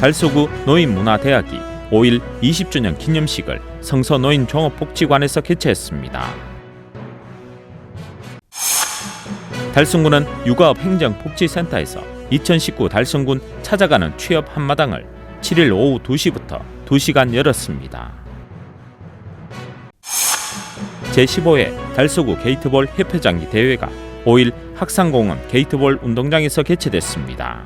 달서구 노인문화대학이 5일 20주년 기념식을 성서노인종합복지관에서 개최했습니다. 달성군은 육아업 행정복지센터에서 2019 달성군 찾아가는 취업 한마당을 7일 오후 2시부터 2시간 열었습니다. 제15회 달서구 게이트볼 협회장기 대회가 5일 학상공원 게이트볼 운동장에서 개최됐습니다.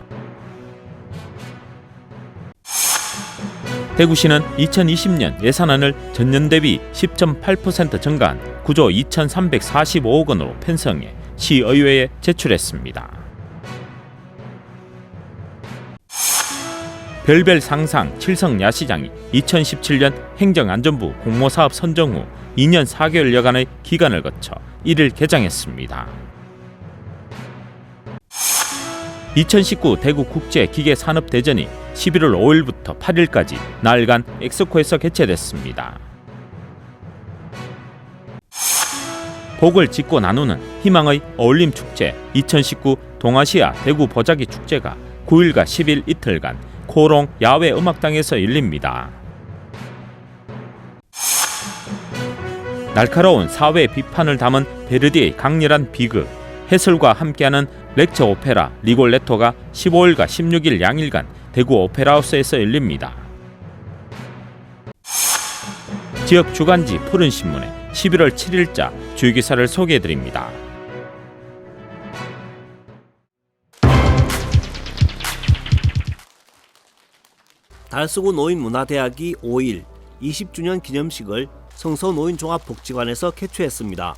대구시는 2020년 예산안을 전년 대비 10.8% 증가한 9조 2,345억 원으로 편성해 시의회에 제출했습니다. 별별 상상 칠성 야시장이 2017년 행정안전부 공모사업 선정 후 2년 4개월여간의 기간을 거쳐 1일 개장했습니다. 2019 대구국제기계산업대전이 11월 5일부터 8일까지 나흘간 엑스코에서 개최됐습니다. 복을 짓고 나누는 희망의 어울림축제 2019 동아시아 대구 보자기 축제가 9일과 10일 이틀간 코롱 야외 음악당에서 열립니다. 날카로운 사회 비판을 담은 베르디의 강렬한 비극, 해설과 함께하는 렉처 오페라 리골레토가 15일과 16일 양일간 대구 오페라하우스에서 열립니다. 지역 주간지 푸른신문에 11월 7일자 주요기사를 소개해드립니다. 달서구 노인문화대학이 5일 20주년 기념식을 성서노인종합복지관에서 개최했습니다.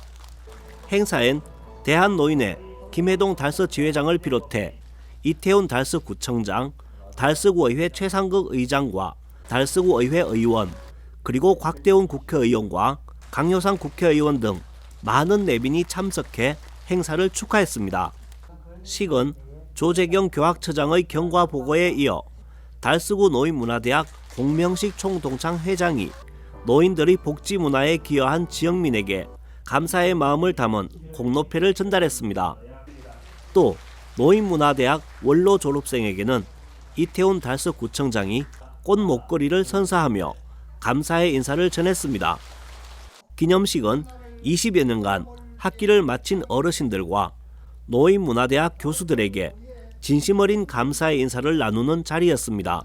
행사엔 대한노인회 김해동 달서지회장을 비롯해 이태훈 달서구청장, 달서구의회 최상극 의장과 달서구의회 의원, 그리고 곽대훈 국회의원과 강효상 국회의원 등 많은 내빈이 참석해 행사를 축하했습니다. 식은 조재경 교학처장의 경과 보고에 이어 달서구 노인문화대학 공명식 총동창 회장이 노인들의 복지 문화에 기여한 지역민에게 감사의 마음을 담은 공로패를 전달했습니다. 또 노인문화대학 원로 졸업생에게는 이태훈 달서구청장이 꽃 목걸이를 선사하며 감사의 인사를 전했습니다. 기념식은 20여 년간 학기를 마친 어르신들과 노인문화대학 교수들에게 진심 어린 감사의 인사를 나누는 자리였습니다.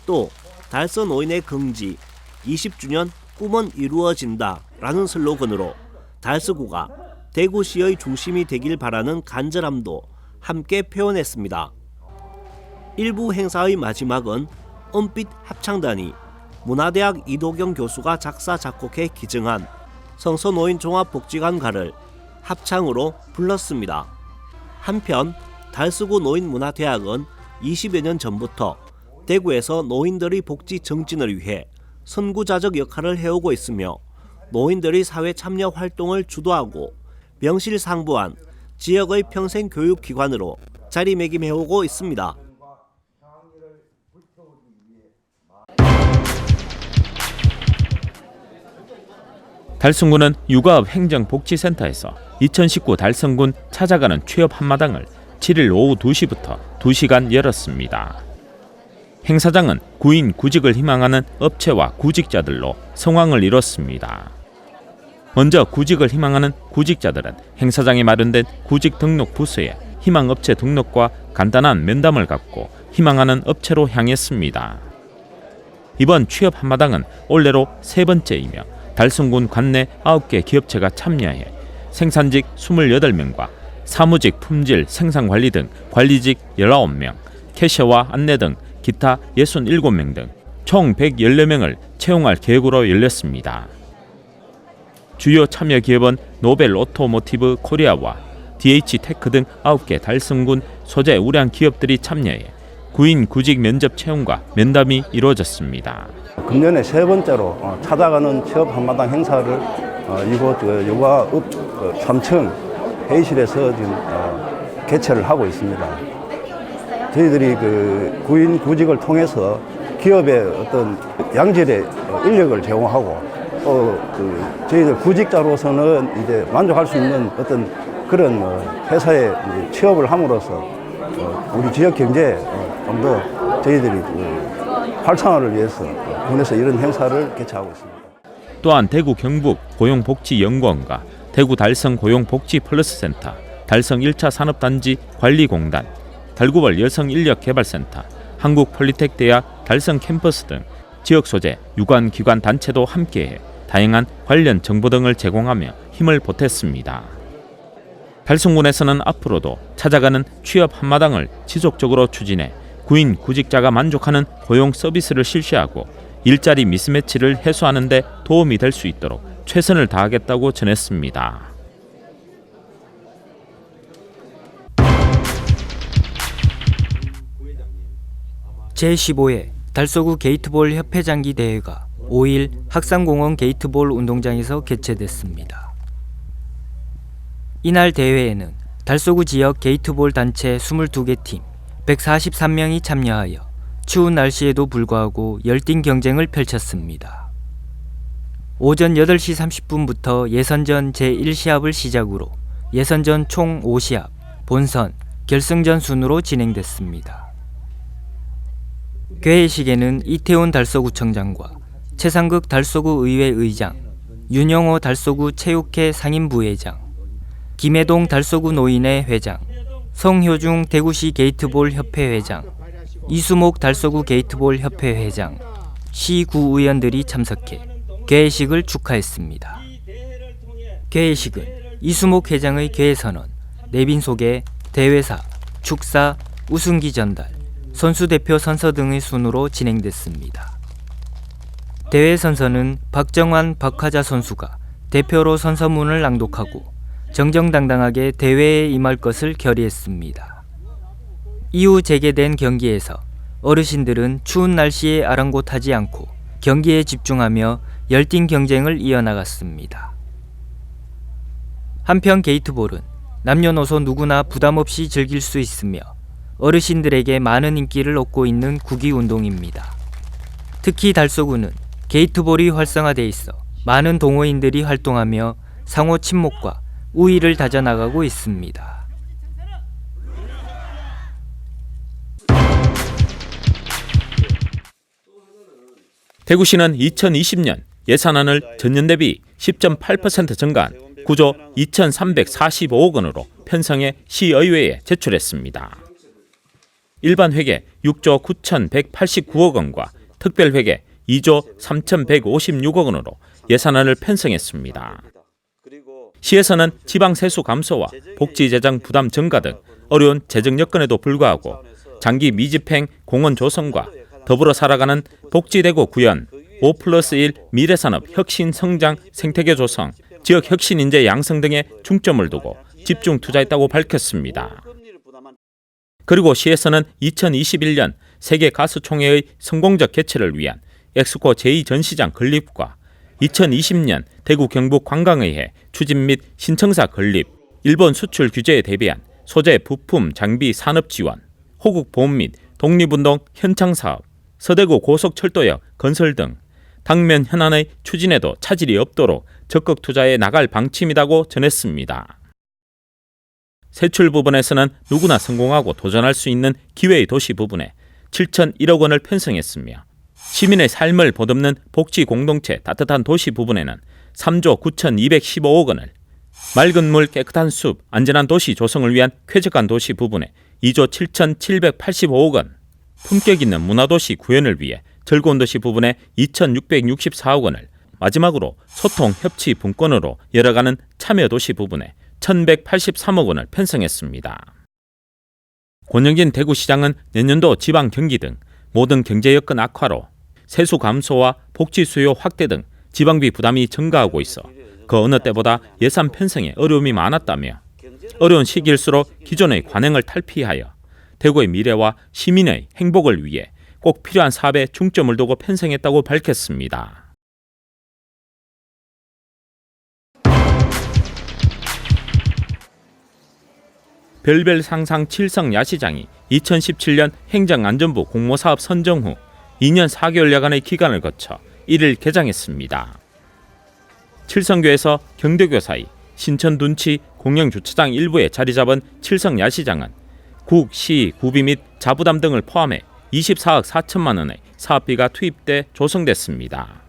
또 달서 노인의 긍지 20주년 꿈은 이루어진다 라는 슬로건으로 달서구가 대구시의 중심이 되길 바라는 간절함도 함께 표현했습니다. 일부 행사의 마지막은 은빛 합창단이 문화대학 이도경 교수가 작사 작곡해 기증한 성서노인종합복지관가를 합창으로 불렀습니다. 한편 달서구 노인문화대학은 20여 년 전부터 대구에서 노인들의 복지 증진을 위해 선구자적 역할을 해오고 있으며 노인들의 사회 참여 활동을 주도하고 명실상부한 지역의 평생교육기관으로 자리매김해오고 있습니다. 달성군은 육아업 행정복지센터에서 2019 달성군 찾아가는 취업 한마당을 7일 오후 2시부터 2시간 열었습니다. 행사장은 구인 구직을 희망하는 업체와 구직자들로 성황을 이뤘습니다. 먼저 구직을 희망하는 구직자들은 행사장에 마련된 구직 등록 부스에 희망업체 등록과 간단한 면담을 갖고 희망하는 업체로 향했습니다. 이번 취업 한마당은 올해로 세 번째이며 달성군 관내 9개 기업체가 참여해 생산직 28명과 사무직, 품질, 생산관리 등 관리직 19명, 캐셔와 안내 등 기타 67명 등 총 114명을 채용할 계획으로 열렸습니다. 주요 참여 기업은 노벨 오토모티브 코리아와 DH테크 등 9개 달성군 소재 우량 기업들이 참여해 구인 구직 면접 채용과 면담이 이루어졌습니다. 금년에 세 번째로 찾아가는 취업 한마당 행사를 이곳 요가읍 3층 회의실에서 지금 개최를 하고 있습니다. 저희들이 그 구인 구직을 통해서 기업의 어떤 양질의 인력을 제공하고 또 저희들 구직자로서는 이제 만족할 수 있는 어떤 그런 회사에 취업을 함으로써 우리 지역 경제에 좀 더 저희들이 활성화를 위해서 군에서 이런 행사를 개최하고 있습니다. 또한 대구 경북 고용복지연구원과 대구 달성 고용복지플러스센터, 달성 1차 산업단지 관리공단, 달구벌 여성인력개발센터, 한국폴리텍대학 달성 캠퍼스 등 지역 소재, 유관, 기관, 단체도 함께해 다양한 관련 정보 등을 제공하며 힘을 보탰습니다. 달성군에서는 앞으로도 찾아가는 취업 한마당을 지속적으로 추진해 구인, 구직자가 만족하는 고용 서비스를 실시하고 일자리 미스매치를 해소하는 데 도움이 될 수 있도록 최선을 다하겠다고 전했습니다. 제15회 달서구 게이트볼 협회장기 대회가 5일 학산공원 게이트볼 운동장에서 개최됐습니다. 이날 대회에는 달서구 지역 게이트볼 단체 22개 팀 143명이 참여하여 추운 날씨에도 불구하고 열띤 경쟁을 펼쳤습니다. 오전 8시 30분부터 예선전 제1시합을 시작으로 예선전 총 5시합, 본선, 결승전 순으로 진행됐습니다. 개회식에는 이태훈 달서구청장과 최상극 달서구 의회 의장, 윤영호 달서구 체육회 상임부회장, 김해동 달서구 노인회 회장, 성효중 대구시 게이트볼 협회 회장, 이수목 달서구 게이트볼 협회 회장, 시구의원들이 참석해 개회식을 축하했습니다. 개회식은 이수목 회장의 개회 선언, 내빈 소개, 대회사, 축사, 우승기 전달, 선수 대표 선서 등의 순으로 진행됐습니다. 대회 선서는 박정환, 박하자 선수가 대표로 선서문을 낭독하고 정정당당하게 대회에 임할 것을 결의했습니다. 이후 재개된 경기에서 어르신들은 추운 날씨에 아랑곳하지 않고 경기에 집중하며 열띤 경쟁을 이어나갔습니다. 한편 게이트볼은 남녀노소 누구나 부담없이 즐길 수 있으며 어르신들에게 많은 인기를 얻고 있는 구기 운동입니다. 특히 달서구는 게이트볼이 활성화돼 있어 많은 동호인들이 활동하며 상호 친목과 우위를 다져나가고 있습니다. 대구시는 2020년 예산안을 전년 대비 10.8% 증가한 9조 2,345억 원으로 편성해 시의회에 제출했습니다. 일반 회계 6조 9,189억 원과 특별 회계 2조 3,156억 원으로 예산안을 편성했습니다. 시에서는 지방 세수 감소와 복지 재정 부담 증가 등 어려운 재정 여건에도 불구하고 장기 미집행 공원 조성과 더불어 살아가는 복지대구 구현 5+1 미래산업 혁신 성장 생태계 조성, 지역 혁신 인재 양성 등에 중점을 두고 집중 투자했다고 밝혔습니다. 그리고 시에서는 2021년 세계 가스총회의 성공적 개최를 위한 엑스코 제2전시장 건립과 2020년 대구 경북 관광의회 추진 및 신청사 건립, 일본 수출 규제에 대비한 소재 부품 장비 산업 지원, 호국 보험 및 독립운동 현창 사업, 서대구 고속철도역 건설 등 당면 현안의 추진에도 차질이 없도록 적극 투자해 나갈 방침이라고 전했습니다. 세출 부분에서는 누구나 성공하고 도전할 수 있는 기회의 도시 부분에 7,001억 원을 편성했으며 시민의 삶을 보듬는 복지 공동체 따뜻한 도시 부분에는 3조 9,215억 원을, 맑은 물 깨끗한 숲 안전한 도시 조성을 위한 쾌적한 도시 부분에 2조 7,785억 원, 품격 있는 문화도시 구현을 위해 즐거운 도시 부분에 2,664억 원을, 마지막으로 소통 협치 분권으로 열어가는 참여도시 부분에 1,183억 원을 편성했습니다. 권영진 대구시장은 내년도 지방 경기 등 모든 경제 여건 악화로 세수 감소와 복지 수요 확대 등 지방비 부담이 증가하고 있어 그 어느 때보다 예산 편성에 어려움이 많았다며 어려운 시기일수록 기존의 관행을 탈피하여 대구의 미래와 시민의 행복을 위해 꼭 필요한 사업에 중점을 두고 편성했다고 밝혔습니다. 별별 상상 칠성 야시장이 2017년 행정안전부 공모사업 선정 후 2년 4개월여간의 기간을 거쳐 1일 개장했습니다. 칠성교에서 경대교 사이 신천 둔치 공영주차장 일부에 자리 잡은 칠성 야시장은 국, 시, 구비 및 자부담 등을 포함해 24억 4천만 원의 사업비가 투입돼 조성됐습니다.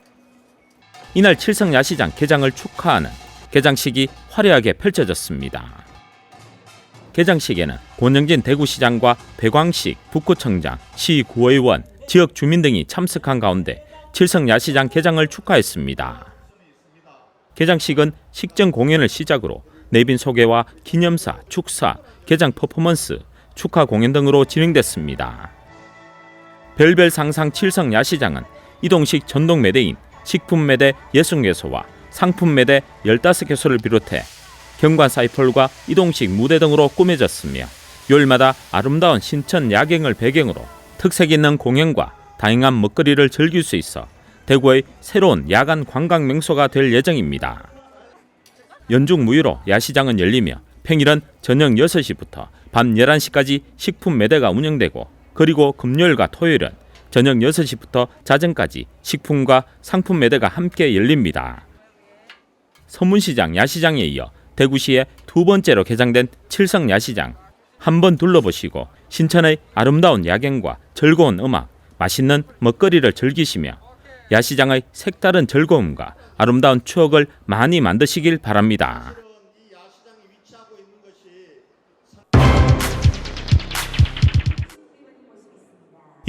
이날 칠성 야시장 개장을 축하하는 개장식이 화려하게 펼쳐졌습니다. 개장식에는 권영진 대구시장과 백광식 북구청장, 시구의원, 지역 주민 등이 참석한 가운데 칠성 야시장 개장을 축하했습니다. 개장식은 식전 공연을 시작으로 내빈 소개와 기념사, 축사, 개장 퍼포먼스, 축하 공연 등으로 진행됐습니다. 별별 상상 칠성 야시장은 이동식 전동 매대인 식품 매대 60개소와 상품 매대 15개소를 비롯해 경관 사이펄과 이동식 무대 등으로 꾸며졌으며 요일마다 아름다운 신천 야경을 배경으로 특색 있는 공연과 다양한 먹거리를 즐길 수 있어 대구의 새로운 야간 관광 명소가 될 예정입니다. 연중 무휴로 야시장은 열리며 평일은 저녁 6시부터 밤 11시까지 식품 매대가 운영되고 그리고 금요일과 토요일은 저녁 6시부터 자정까지 식품과 상품 매대가 함께 열립니다. 서문시장 야시장에 이어 대구시의 두 번째로 개장된 칠성 야시장, 한번 둘러보시고 신천의 아름다운 야경과 즐거운 음악, 맛있는 먹거리를 즐기시며 야시장의 색다른 즐거움과 아름다운 추억을 많이 만드시길 바랍니다.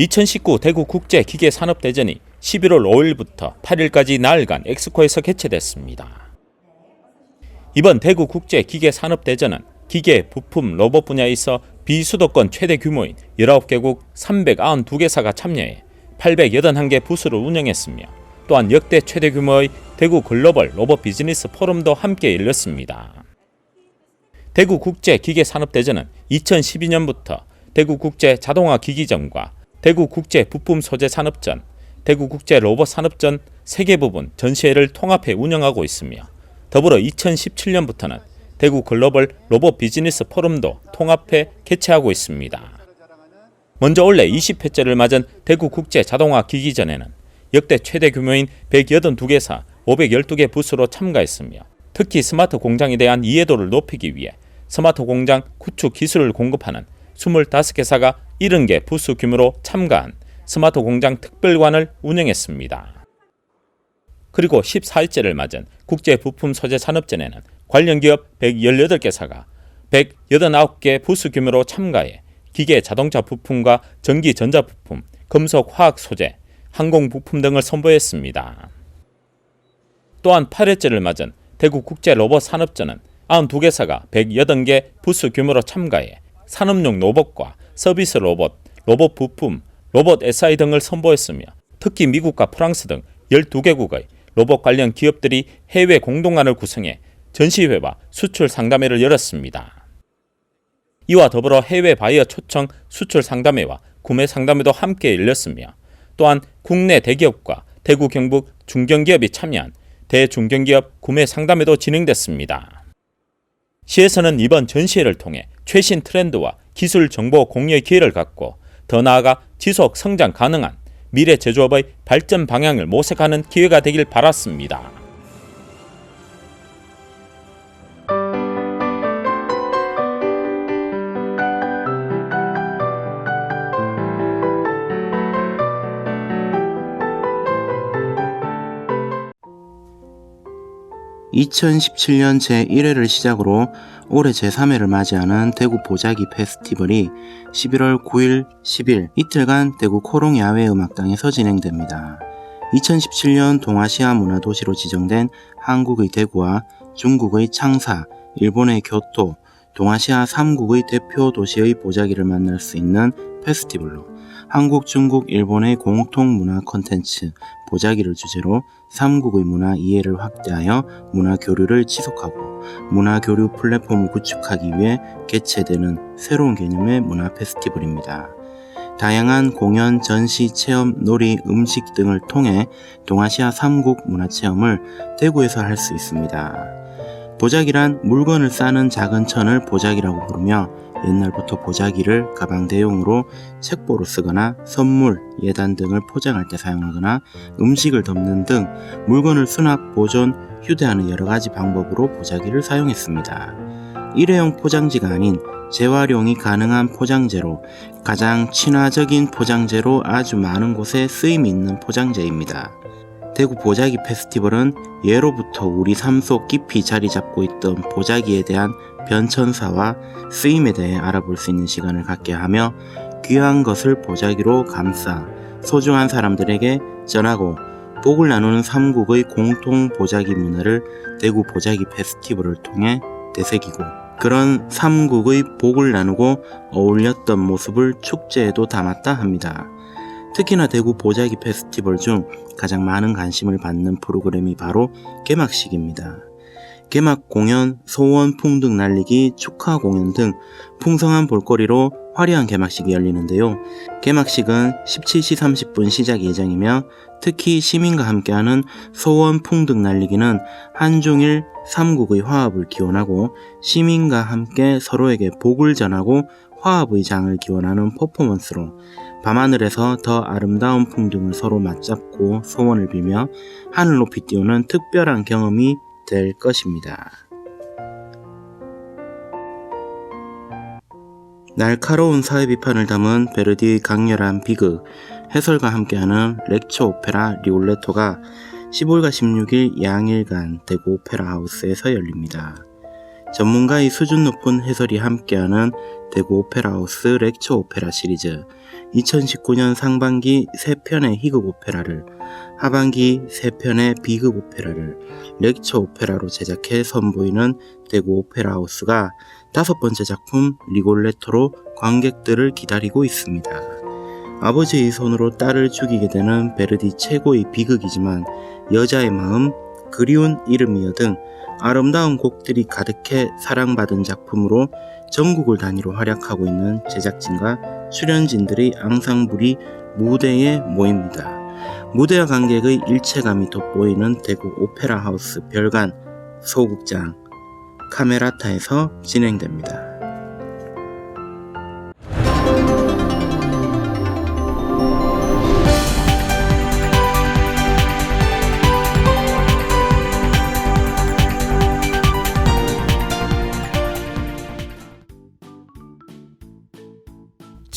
2019 대구국제기계산업대전이 11월 5일부터 8일까지 나흘간 엑스코에서 개최됐습니다. 이번 대구국제기계산업대전은 기계, 부품, 로봇 분야에 있어 비수도권 최대 규모인 19개국 392개사가 참여해 881개 부스를 운영했으며 또한 역대 최대 규모의 대구 글로벌 로봇 비즈니스 포럼도 함께 열렸습니다. 대구국제기계산업대전은 2012년부터 대구국제자동화기기전과 대구국제부품소재산업전, 대구국제로봇산업전 3개 부분 전시회를 통합해 운영하고 있으며 더불어 2017년부터는 대구 글로벌 로봇 비즈니스 포럼도 통합해 개최하고 있습니다. 먼저 올해 20회째를 맞은 대구국제자동화기기전에는 역대 최대 규모인 182개사 512개 부스로 참가했으며 특히 스마트 공장에 대한 이해도를 높이기 위해 스마트 공장 구축 기술을 공급하는 25개사가 70개 부스 규모로 참가한 스마트 공장 특별관을 운영했습니다. 그리고 14일째를 맞은 국제부품소재산업전에는 관련 기업 118개사가 189개 부스 규모로 참가해 기계 자동차 부품과 전기 전자 부품, 금속 화학 소재, 항공 부품 등을 선보였습니다. 또한 8회째를 맞은 대구국제로봇산업전은 92개사가 180개 부스 규모로 참가해 산업용 로봇과 서비스 로봇, 로봇 부품, 로봇 SI 등을 선보였으며 특히 미국과 프랑스 등 12개국의 로봇 관련 기업들이 해외 공동관을 구성해 전시회와 수출 상담회를 열었습니다. 이와 더불어 해외 바이어 초청 수출 상담회와 구매 상담회도 함께 열렸으며 또한 국내 대기업과 대구 경북 중견기업이 참여한 대중견기업 구매 상담회도 진행됐습니다. 시에서는 이번 전시회를 통해 최신 트렌드와 기술 정보 공유의 기회를 갖고 더 나아가 지속 성장 가능한 미래 제조업의 발전 방향을 모색하는 기회가 되길 바랐습니다. (2017년) 제1회를 시작으로 올해 제3회를 맞이하는 대구 보자기 페스티벌이 11월 9일, 10일 이틀간 대구 코롱 야외음악당에서 진행됩니다. 2017년 동아시아 문화도시로 지정된 한국의 대구와 중국의 창사, 일본의 교토, 동아시아 3국의 대표 도시의 보자기를 만날 수 있는 페스티벌로 한국, 중국, 일본의 공통 문화 콘텐츠 보자기를 주제로 3국의 문화 이해를 확대하여 문화 교류를 지속하고 문화 교류 플랫폼을 구축하기 위해 개최되는 새로운 개념의 문화 페스티벌입니다. 다양한 공연, 전시, 체험, 놀이, 음식 등을 통해 동아시아 3국 문화 체험을 대구에서 할 수 있습니다. 보자기란 물건을 싸는 작은 천을 보자기라고 부르며 옛날부터 보자기를 가방 대용으로 책보로 쓰거나 선물, 예단 등을 포장할 때 사용하거나 음식을 덮는 등 물건을 수납, 보존, 휴대하는 여러 가지 방법으로 보자기를 사용했습니다. 일회용 포장지가 아닌 재활용이 가능한 포장재로 가장 친화적인 포장재로 아주 많은 곳에 쓰임이 있는 포장재입니다. 대구 보자기 페스티벌은 예로부터 우리 삶 속 깊이 자리 잡고 있던 보자기에 대한 변천사와 쓰임에 대해 알아볼 수 있는 시간을 갖게 하며 귀한 것을 보자기로 감싸 소중한 사람들에게 전하고 복을 나누는 삼국의 공통 보자기 문화를 대구 보자기 페스티벌을 통해 되새기고 그런 삼국의 복을 나누고 어울렸던 모습을 축제에도 담았다 합니다. 특히나 대구 보자기 페스티벌 중 가장 많은 관심을 받는 프로그램이 바로 개막식입니다. 개막 공연, 소원 풍등 날리기, 축하 공연 등 풍성한 볼거리로 화려한 개막식이 열리는데요. 개막식은 17시 30분 시작 예정이며 특히 시민과 함께하는 소원 풍등 날리기는 한중일 삼국의 화합을 기원하고 시민과 함께 서로에게 복을 전하고 화합의 장을 기원하는 퍼포먼스로 밤하늘에서 더 아름다운 풍등을 서로 맞잡고 소원을 빌며 하늘 높이 띄우는 특별한 경험이 될 것입니다. 날카로운 사회 비판을 담은 베르디의 강렬한 비극, 해설과 함께하는 렉처 오페라 리골레토가 15일과 16일 양일간 대구 오페라 하우스에서 열립니다. 전문가의 수준 높은 해설이 함께하는 대구 오페라 하우스 렉처 오페라 시리즈 2019년 상반기 3편의 희극 오페라를 하반기 3편의 비극 오페라를 렉처 오페라로 제작해 선보이는 대구 오페라 하우스가 5번째 작품 리골레토로 관객들을 기다리고 있습니다. 아버지의 손으로 딸을 죽이게 되는 베르디 최고의 비극이지만 여자의 마음, 그리운 이름이여 등 아름다운 곡들이 가득해 사랑받은 작품으로 전국을 단위로 활약하고 있는 제작진과 출연진들의 앙상블이 무대에 모입니다. 무대와 관객의 일체감이 돋보이는 대구 오페라 하우스 별관 소극장 카메라타에서 진행됩니다.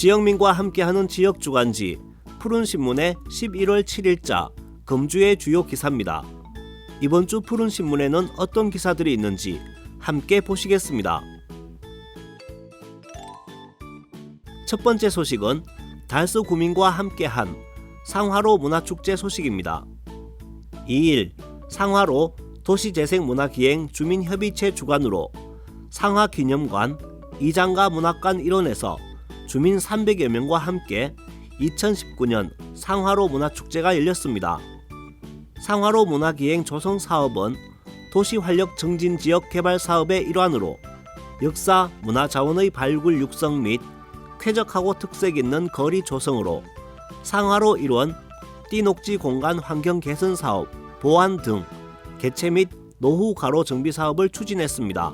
지영민과 함께하는 지역주간지 푸른신문의 11월 7일자 금주의 주요 기사입니다. 이번 주 푸른신문에는 어떤 기사들이 있는지 함께 보시겠습니다. 첫 번째 소식은 달서 구민과 함께한 상화로 문화축제 소식입니다. 2일 상화로 도시재생문화기행 주민협의체 주관으로 상화기념관, 이장가 문학관 일원에서 주민 300여 명과 함께 2019년 상화로 문화축제가 열렸습니다. 상화로 문화기행 조성사업은 도시활력 정진지역 개발 사업의 일환으로 역사, 문화자원의 발굴 육성 및 쾌적하고 특색 있는 거리 조성으로 상화로 일원, 띠녹지 공간 환경 개선 사업, 보안 등 개체 및 노후 가로 정비 사업을 추진했습니다.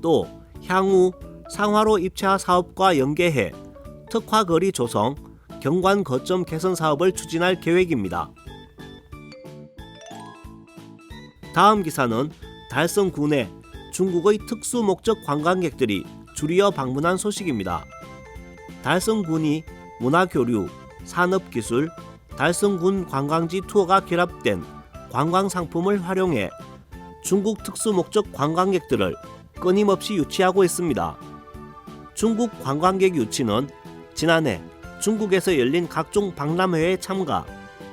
또 향후 상화로 입체화 사업과 연계해 특화거리 조성, 경관 거점 개선 사업을 추진할 계획입니다. 다음 기사는 달성군에 중국의 특수 목적 관광객들이 줄이어 방문한 소식입니다. 달성군이 문화교류, 산업기술, 달성군 관광지 투어가 결합된 관광상품을 활용해 중국 특수 목적 관광객들을 끊임없이 유치하고 있습니다. 중국 관광객 유치는 지난해 중국에서 열린 각종 박람회에 참가,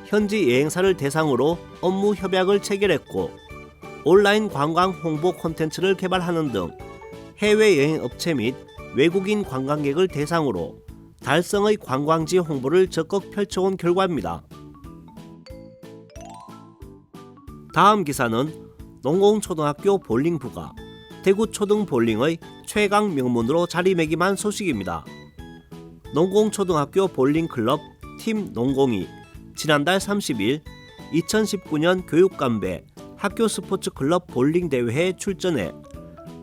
현지 여행사를 대상으로 업무 협약을 체결했고 온라인 관광 홍보 콘텐츠를 개발하는 등 해외여행 업체 및 외국인 관광객을 대상으로 달성의 관광지 홍보를 적극 펼쳐온 결과입니다. 다음 기사는 농공초등학교 볼링부가 대구 초등볼링의 최강 명문으로 자리매김한 소식입니다. 농공초등학교 볼링클럽 팀 농공이 지난달 30일 2019년 교육감배 학교 스포츠클럽 볼링 대회에 출전해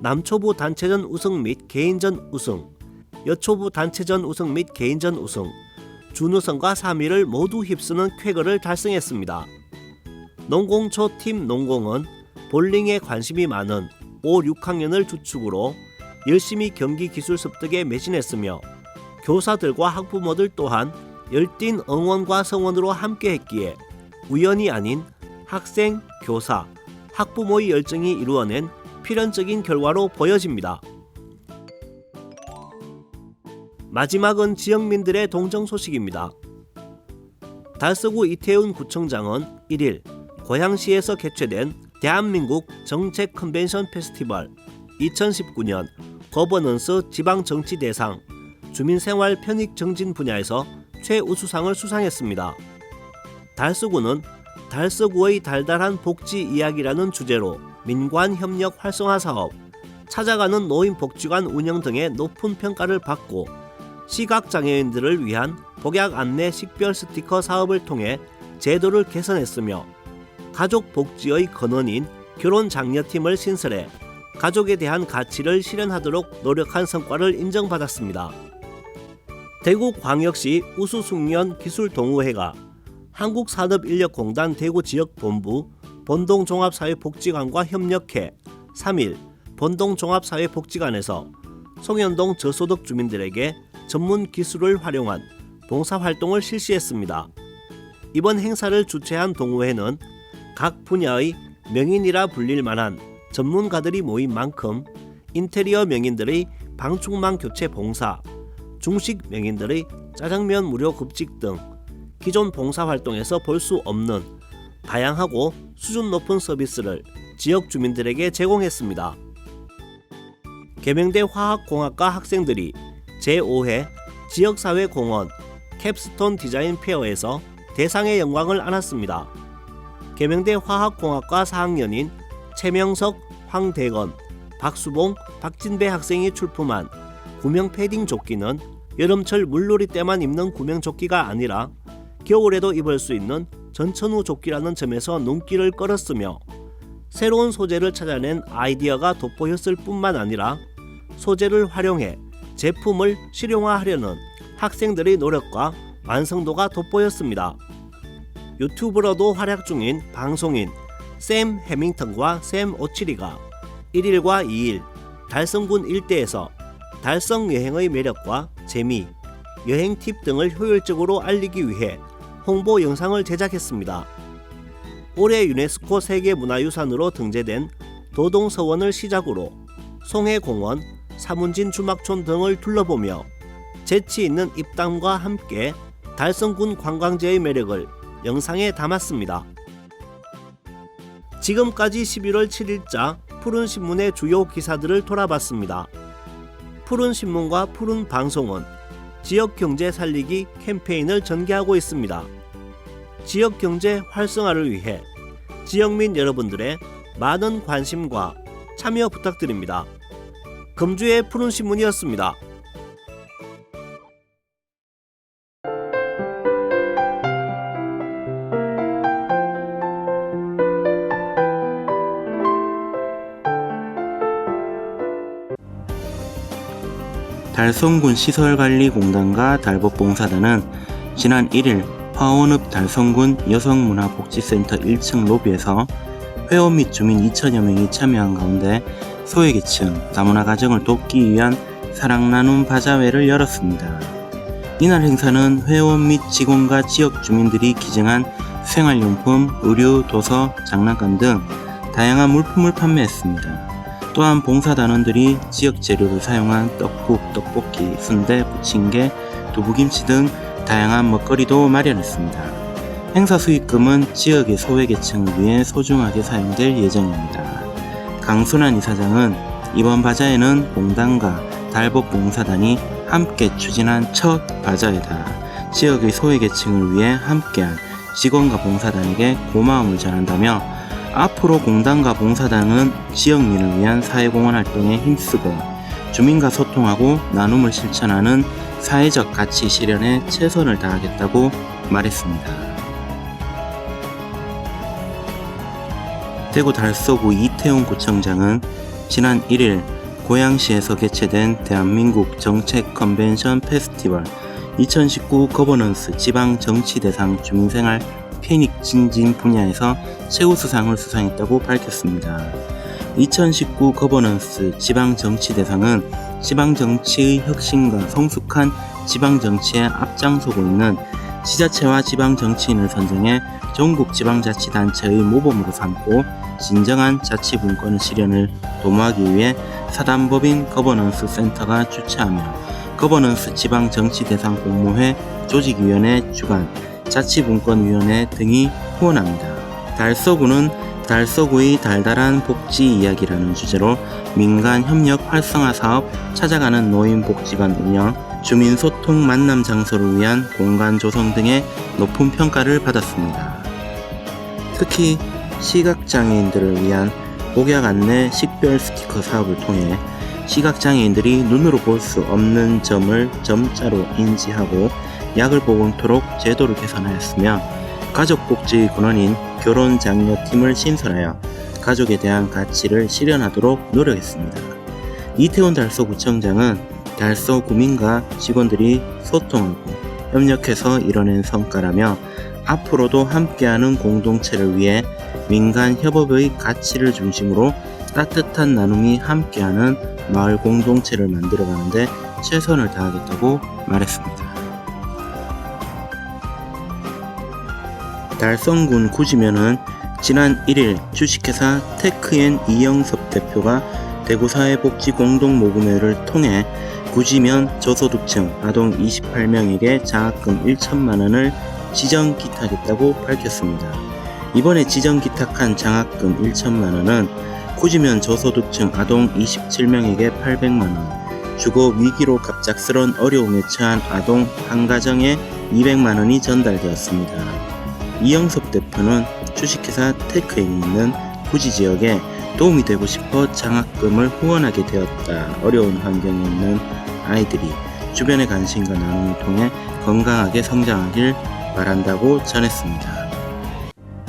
남초부 단체전 우승 및 개인전 우승, 여초부 단체전 우승 및 개인전 우승, 준우승과 3위를 모두 휩쓰는 쾌거를 달성했습니다. 농공초 팀 농공은 볼링에 관심이 많은 5, 6학년을 주축으로 열심히 경기 기술 습득에 매진했으며 교사들과 학부모들 또한 열띤 응원과 성원으로 함께했기에 우연이 아닌 학생, 교사, 학부모의 열정이 이루어낸 필연적인 결과로 보여집니다. 마지막은 지역민들의 동정 소식입니다. 달서구 이태훈 구청장은 1일 고양시에서 개최된 대한민국 정책 컨벤션 페스티벌 2019년 거버넌스 지방정치대상 주민생활 편익 정진 분야에서 최우수상을 수상했습니다. 달서구는 달서구의 달달한 복지 이야기라는 주제로 민관 협력 활성화 사업, 찾아가는 노인복지관 운영 등의 높은 평가를 받고 시각장애인들을 위한 복약 안내 식별 스티커 사업을 통해 제도를 개선했으며 가족 복지의 근원인 결혼장려팀을 신설해 가족에 대한 가치를 실현하도록 노력한 성과를 인정받았습니다. 대구광역시 우수숙련 기술동호회가 한국산업인력공단 대구지역본부 본동종합사회복지관과 협력해 3일 본동종합사회복지관에서 송현동 저소득 주민들에게 전문 기술을 활용한 봉사활동을 실시했습니다. 이번 행사를 주최한 동호회는 각 분야의 명인이라 불릴 만한 전문가들이 모인 만큼 인테리어 명인들의 방충망 교체 봉사, 중식 명인들의 짜장면 무료 급식 등 기존 봉사활동에서 볼 수 없는 다양하고 수준 높은 서비스를 지역 주민들에게 제공했습니다. 계명대 화학공학과 학생들이 제5회 지역사회공헌 캡스톤 디자인 페어에서 대상의 영광을 안았습니다. 계명대 화학공학과 4학년인 최명석, 황대건, 박수봉, 박진배 학생이 출품한 구명 패딩 조끼는 여름철 물놀이 때만 입는 구명 조끼가 아니라 겨울에도 입을 수 있는 전천후 조끼라는 점에서 눈길을 끌었으며 새로운 소재를 찾아낸 아이디어가 돋보였을 뿐만 아니라 소재를 활용해 제품을 실용화하려는 학생들의 노력과 완성도가 돋보였습니다. 유튜브로도 활약 중인 방송인 샘 해밍턴과 샘 오치리가 1일과 2일 달성군 일대에서 달성 여행의 매력과 재미, 여행 팁 등을 효율적으로 알리기 위해 홍보 영상을 제작했습니다. 올해 유네스코 세계문화유산으로 등재된 도동서원을 시작으로 송해공원, 사문진 주막촌 등을 둘러보며 재치 있는 입담과 함께 달성군 관광지의 매력을 영상에 담았습니다. 지금까지 11월 7일자 푸른신문의 주요 기사들을 돌아봤습니다. 푸른신문과 푸른방송은 지역경제 살리기 캠페인을 전개하고 있습니다. 지역경제 활성화를 위해 지역민 여러분들의 많은 관심과 참여 부탁드립니다. 금주의 푸른신문이었습니다. 달성군 시설관리공단과 달법봉사단은 지난 1일 화원읍 달성군 여성문화복지센터 1층 로비에서 회원 및 주민 2천여 명이 참여한 가운데 소외계층, 다문화 가정을 돕기 위한 사랑나눔 바자회를 열었습니다. 이날 행사는 회원 및 직원과 지역 주민들이 기증한 생활용품, 의류, 도서, 장난감 등 다양한 물품을 판매했습니다. 또한 봉사단원들이 지역 재료를 사용한 떡국, 떡볶이, 순대, 부침개, 두부김치 등 다양한 먹거리도 마련했습니다. 행사 수익금은 지역의 소외계층을 위해 소중하게 사용될 예정입니다. 강순환 이사장은 이번 바자회는 공단과 달법봉사단이 함께 추진한 첫 바자회다. 지역의 소외계층을 위해 함께한 직원과 봉사단에게 고마움을 전한다며 앞으로 공단과 봉사단은 지역민을 위한 사회공헌 활동에 힘쓰고 주민과 소통하고 나눔을 실천하는 사회적 가치 실현에 최선을 다하겠다고 말했습니다. 대구 달서구 이태훈 구청장은 지난 1일 고양시에서 개최된 대한민국 정책 컨벤션 페스티벌 2019 거버넌스 지방정치대상 주민생활 편익 증진 분야에서 최우수상을 수상했다고 밝혔습니다. 2019 거버넌스 지방정치대상은 지방정치의 혁신과 성숙한 지방정치에 앞장서고 있는 지자체와 지방정치인을 선정해 전국 지방자치단체의 모범으로 삼고 진정한 자치분권 실현을 도모하기 위해 사단법인 거버넌스 센터가 주최하며 거버넌스 지방정치대상 공모회 조직위원회 주관 자치분권위원회 등이 후원합니다. 달서구는 달서구의 달달한 복지 이야기라는 주제로 민간 협력 활성화 사업 찾아가는 노인 복지관 운영, 주민 소통 만남 장소를 위한 공간 조성 등의 높은 평가를 받았습니다. 특히 시각장애인들을 위한 복약 안내 식별 스티커 사업을 통해 시각장애인들이 눈으로 볼 수 없는 점을 점자로 인지하고 약을 복용토록 제도를 개선하였으며 가족복지의 근원인 결혼장려팀을 신설하여 가족에 대한 가치를 실현하도록 노력했습니다. 이태원 달서구청장은 달서구민과 직원들이 소통하고 협력해서 이뤄낸 성과라며 앞으로도 함께하는 공동체를 위해 민간 협업의 가치를 중심으로 따뜻한 나눔이 함께하는 마을 공동체를 만들어가는데 최선을 다하겠다고 말했습니다. 달성군 구지면은 지난 1일 주식회사 테크엔 이영섭 대표가 대구사회복지공동모금회를 통해 구지면 저소득층 아동 28명에게 장학금 1천만 원을 지정 기탁했다고 밝혔습니다. 이번에 지정 기탁한 장학금 1천만 원은 구지면 저소득층 아동 27명에게 800만 원, 주거 위기로 갑작스런 어려움에 처한 아동 한 가정에 200만 원이 전달되었습니다. 이영섭 대표는 주식회사 테크엔이 있는 구지 지역에 도움이 되고 싶어 장학금을 후원하게 되었다. 어려운 환경에 있는 아이들이 주변의 관심과 나눔을 통해 건강하게 성장하길 바란다고 전했습니다.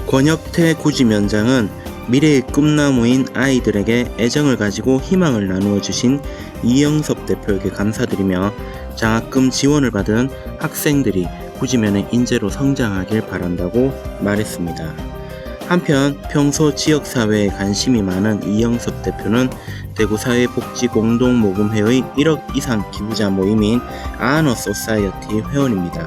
권혁태 구지면장은 미래의 꿈나무인 아이들에게 애정을 가지고 희망을 나누어 주신 이영섭 대표에게 감사드리며 장학금 지원을 받은 학생들이 구지면의 인재로 성장하길 바란다고 말했습니다. 한편 평소 지역사회에 관심이 많은 이영섭 대표는 대구사회복지공동모금회의 1억 이상 기부자 모임인 아너소사이어티 회원입니다.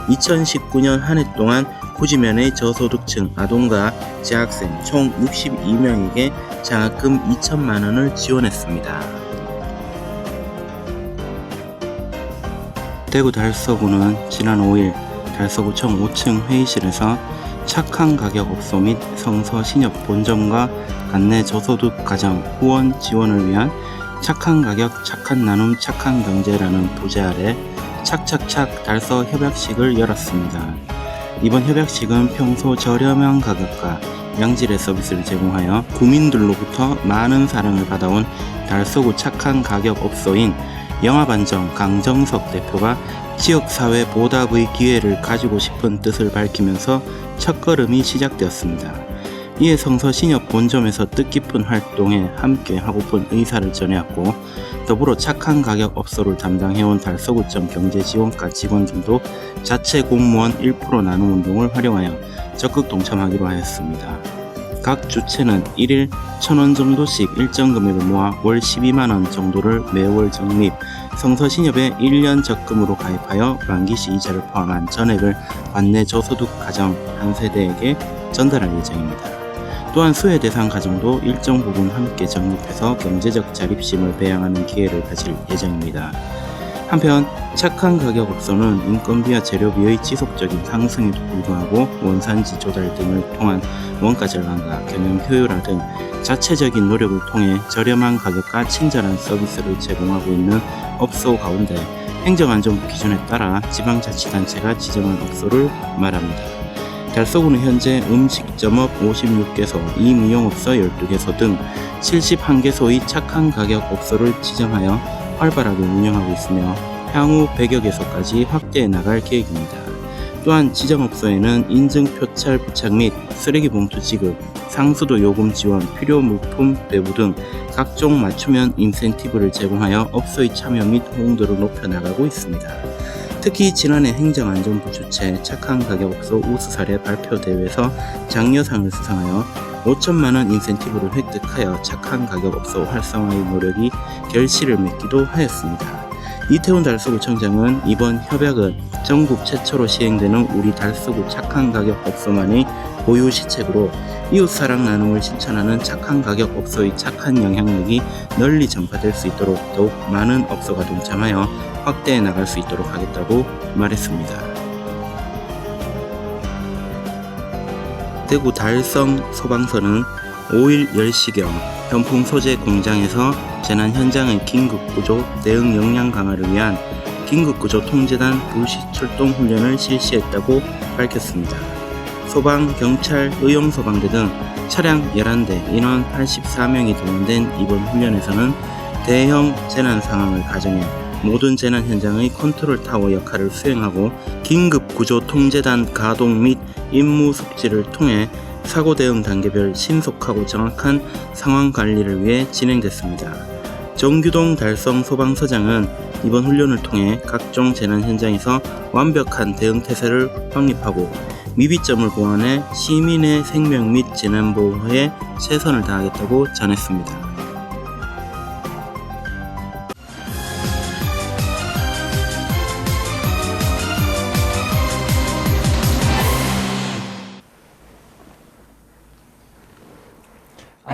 2019년 한 해 동안 구지면의 저소득층 아동과 재학생 총 62명에게 장학금 2천만 원을 지원했습니다. 대구 달서구는 지난 5일 달서구청 5층 회의실에서 착한 가격 업소 및 성서 신협 본점과 간내 저소득 가정 후원 지원을 위한 착한 가격 착한 나눔 착한 경제라는 부제 아래 착착착 달서 협약식을 열었습니다. 이번 협약식은 평소 저렴한 가격과 양질의 서비스를 제공하여 구민들로부터 많은 사랑을 받아온 달서구 착한 가격 업소인 영화반점 강정석 대표가 지역사회 보답의 기회를 가지고 싶은 뜻을 밝히면서 첫걸음이 시작되었습니다. 이에 성서 신협 본점에서 뜻깊은 활동에 함께 하고픈 의사를 전해왔고 더불어 착한 가격 업소를 담당해온 달서구청 경제지원과 직원들도 자체 공무원 1% 나눔 운동을 활용하여 적극 동참하기로 하였습니다. 각 주체는 1일 1,000원 정도씩 일정 금액을 모아 월 12만원 정도를 매월 적립, 성서신협에 1년 적금으로 가입하여 만기시 이자를 포함한 전액을 관내 저소득 가정 한 세대에게 전달할 예정입니다. 또한 수혜 대상 가정도 일정 부분 함께 적립해서 경제적 자립심을 배양하는 기회를 가질 예정입니다. 한편 착한 가격 업소는 인건비와 재료비의 지속적인 상승에도 불구하고 원산지 조달 등을 통한 원가 절감과 경영 효율화 등 자체적인 노력을 통해 저렴한 가격과 친절한 서비스를 제공하고 있는 업소 가운데 행정안전부 기준에 따라 지방자치단체가 지정한 업소를 말합니다. 달서구는 현재 음식점업 56개소, 이미용업소 12개소 등 71개소의 착한 가격 업소를 지정하여 활발하게 운영하고 있으며 향후 100여 개소까지 확대해 나갈 계획입니다. 또한 지정업소에는 인증표찰 부착 및 쓰레기 봉투 지급, 상수도 요금 지원, 필요 물품 배부 등 각종 맞춤형 인센티브를 제공하여 업소의 참여 및 호응도를 높여 나가고 있습니다. 특히 지난해 행정안전부 주최 착한 가격 업소 우수 사례 발표 대회에서 장려상을 수상하여 5천만 원 인센티브를 획득하여 착한 가격 업소 활성화의 노력이 결실을 맺기도 하였습니다. 이태훈 달서구청장은 이번 협약은 전국 최초로 시행되는 우리 달서구 착한 가격 업소만의 고유 시책으로 이웃사랑 나눔을 실천하는 착한 가격 업소의 착한 영향력이 널리 전파될 수 있도록 더욱 많은 업소가 동참하여 확대해 나갈 수 있도록 하겠다고 말했습니다. 대구 달성 소방서는 5일 10시경 현풍 소재 공장에서 재난 현장의 긴급구조 대응 역량 강화를 위한 긴급구조 통제단 불시 출동 훈련을 실시했다고 밝혔습니다. 소방, 경찰, 의용소방대 등 차량 11대, 인원 84명이 동원된 이번 훈련에서는 대형 재난 상황을 가정해 모든 재난 현장의 컨트롤 타워 역할을 수행하고 긴급구조 통제단 가동 및 임무 숙지를 통해 사고 대응 단계별 신속하고 정확한 상황 관리를 위해 진행됐습니다. 정규동 달성 소방서장은 이번 훈련을 통해 각종 재난 현장에서 완벽한 대응 태세를 확립하고 미비점을 보완해 시민의 생명 및 재난 보호에 최선을 다하겠다고 전했습니다.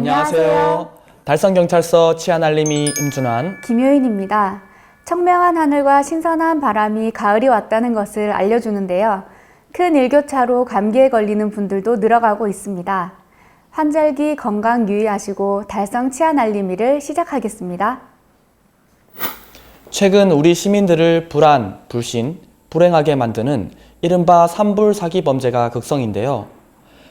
안녕하세요. 달성경찰서 치안알림이 임준환. 김효인입니다. 청명한 하늘과 신선한 바람이 가을이 왔다는 것을 알려주는데요. 큰 일교차로 감기에 걸리는 분들도 늘어가고 있습니다. 환절기 건강 유의하시고 달성 치안알림이를 시작하겠습니다. 최근 우리 시민들을 불안, 불신, 불행하게 만드는 이른바 산불 사기 범죄가 극성인데요.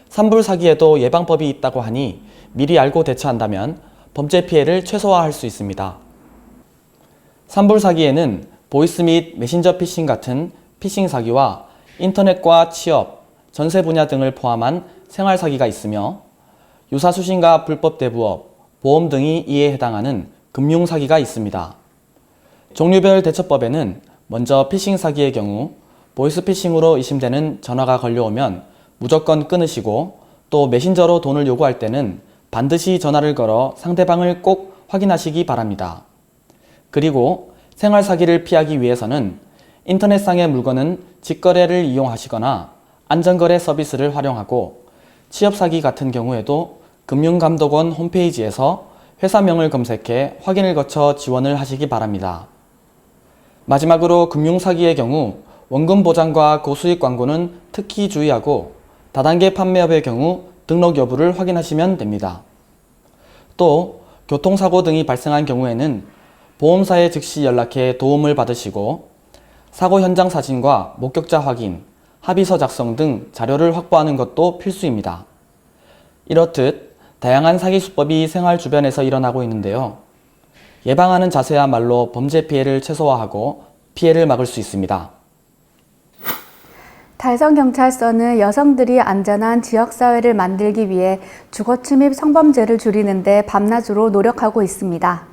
산불 사기에도 예방법이 있다고 하니 미리 알고 대처한다면 범죄 피해를 최소화할 수 있습니다. 산불 사기에는 보이스 및 메신저 피싱 같은 피싱 사기와 인터넷과 취업, 전세 분야 등을 포함한 생활 사기가 있으며 유사수신과 불법 대부업, 보험 등이 이에 해당하는 금융 사기가 있습니다. 종류별 대처법에는 먼저 피싱 사기의 경우 보이스 피싱으로 의심되는 전화가 걸려오면 무조건 끊으시고 또 메신저로 돈을 요구할 때는 반드시 전화를 걸어 상대방을 꼭 확인하시기 바랍니다. 그리고 생활 사기를 피하기 위해서는 인터넷상의 물건은 직거래를 이용하시거나 안전거래 서비스를 활용하고 취업 사기 같은 경우에도 금융감독원 홈페이지에서 회사명을 검색해 확인을 거쳐 지원을 하시기 바랍니다. 마지막으로 금융사기의 경우 원금 보장과 고수익 광고는 특히 주의하고 다단계 판매업의 경우 등록 여부를 확인하시면 됩니다. 또 교통사고 등이 발생한 경우에는 보험사에 즉시 연락해 도움을 받으시고 사고 현장 사진과 목격자 확인, 합의서 작성 등 자료를 확보하는 것도 필수입니다. 이렇듯 다양한 사기 수법이 생활 주변에서 일어나고 있는데요. 예방하는 자세야말로 범죄 피해를 최소화하고 피해를 막을 수 있습니다. 달성경찰서는 여성들이 안전한 지역사회를 만들기 위해 주거침입 성범죄를 줄이는 데 밤낮으로 노력하고 있습니다.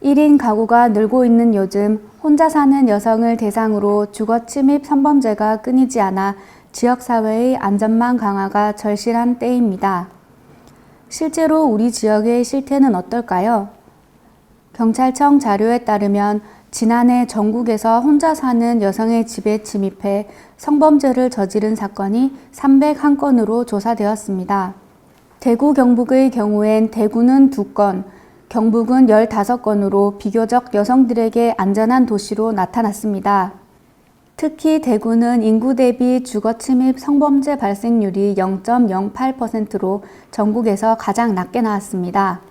1인 가구가 늘고 있는 요즘 혼자 사는 여성을 대상으로 주거침입 성범죄가 끊이지 않아 지역사회의 안전망 강화가 절실한 때입니다. 실제로 우리 지역의 실태는 어떨까요? 경찰청 자료에 따르면 지난해 전국에서 혼자 사는 여성의 집에 침입해 성범죄를 저지른 사건이 301건으로 조사되었습니다. 대구 경북의 경우엔 대구는 2건, 경북은 15건으로 비교적 여성들에게 안전한 도시로 나타났습니다. 특히 대구는 인구 대비 주거침입 성범죄 발생률이 0.08%로 전국에서 가장 낮게 나왔습니다.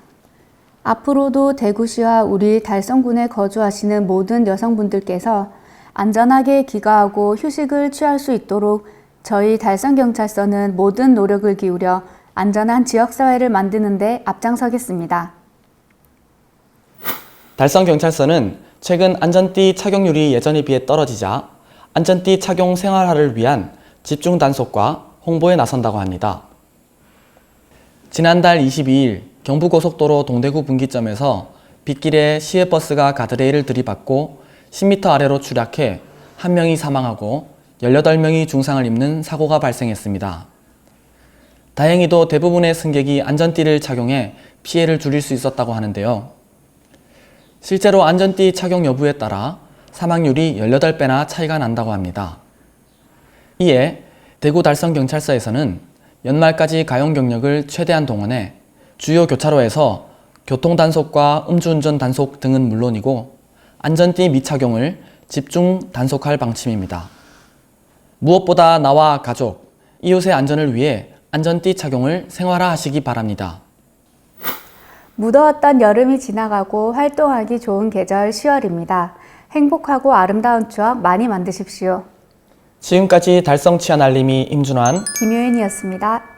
앞으로도 대구시와 우리 달성군에 거주하시는 모든 여성분들께서 안전하게 귀가하고 휴식을 취할 수 있도록 저희 달성경찰서는 모든 노력을 기울여 안전한 지역사회를 만드는 데 앞장서겠습니다. 달성경찰서는 최근 안전띠 착용률이 예전에 비해 떨어지자 안전띠 착용 생활화를 위한 집중 단속과 홍보에 나선다고 합니다. 지난달 22일 경부고속도로 동대구 분기점에서 빗길에 시외버스가 가드레일을 들이받고 10m 아래로 추락해 1명이 사망하고 18명이 중상을 입는 사고가 발생했습니다. 다행히도 대부분의 승객이 안전띠를 착용해 피해를 줄일 수 있었다고 하는데요. 실제로 안전띠 착용 여부에 따라 사망률이 18배나 차이가 난다고 합니다. 이에 대구 달성경찰서에서는 연말까지 가용 경력을 최대한 동원해 주요 교차로에서 교통단속과 음주운전 단속 등은 물론이고 안전띠 미착용을 집중 단속할 방침입니다. 무엇보다 나와 가족, 이웃의 안전을 위해 안전띠 착용을 생활화하시기 바랍니다. 무더웠던 여름이 지나가고 활동하기 좋은 계절 10월입니다. 행복하고 아름다운 추억 많이 만드십시오. 지금까지 달성 치안 알림이 임준환, 김효인이었습니다.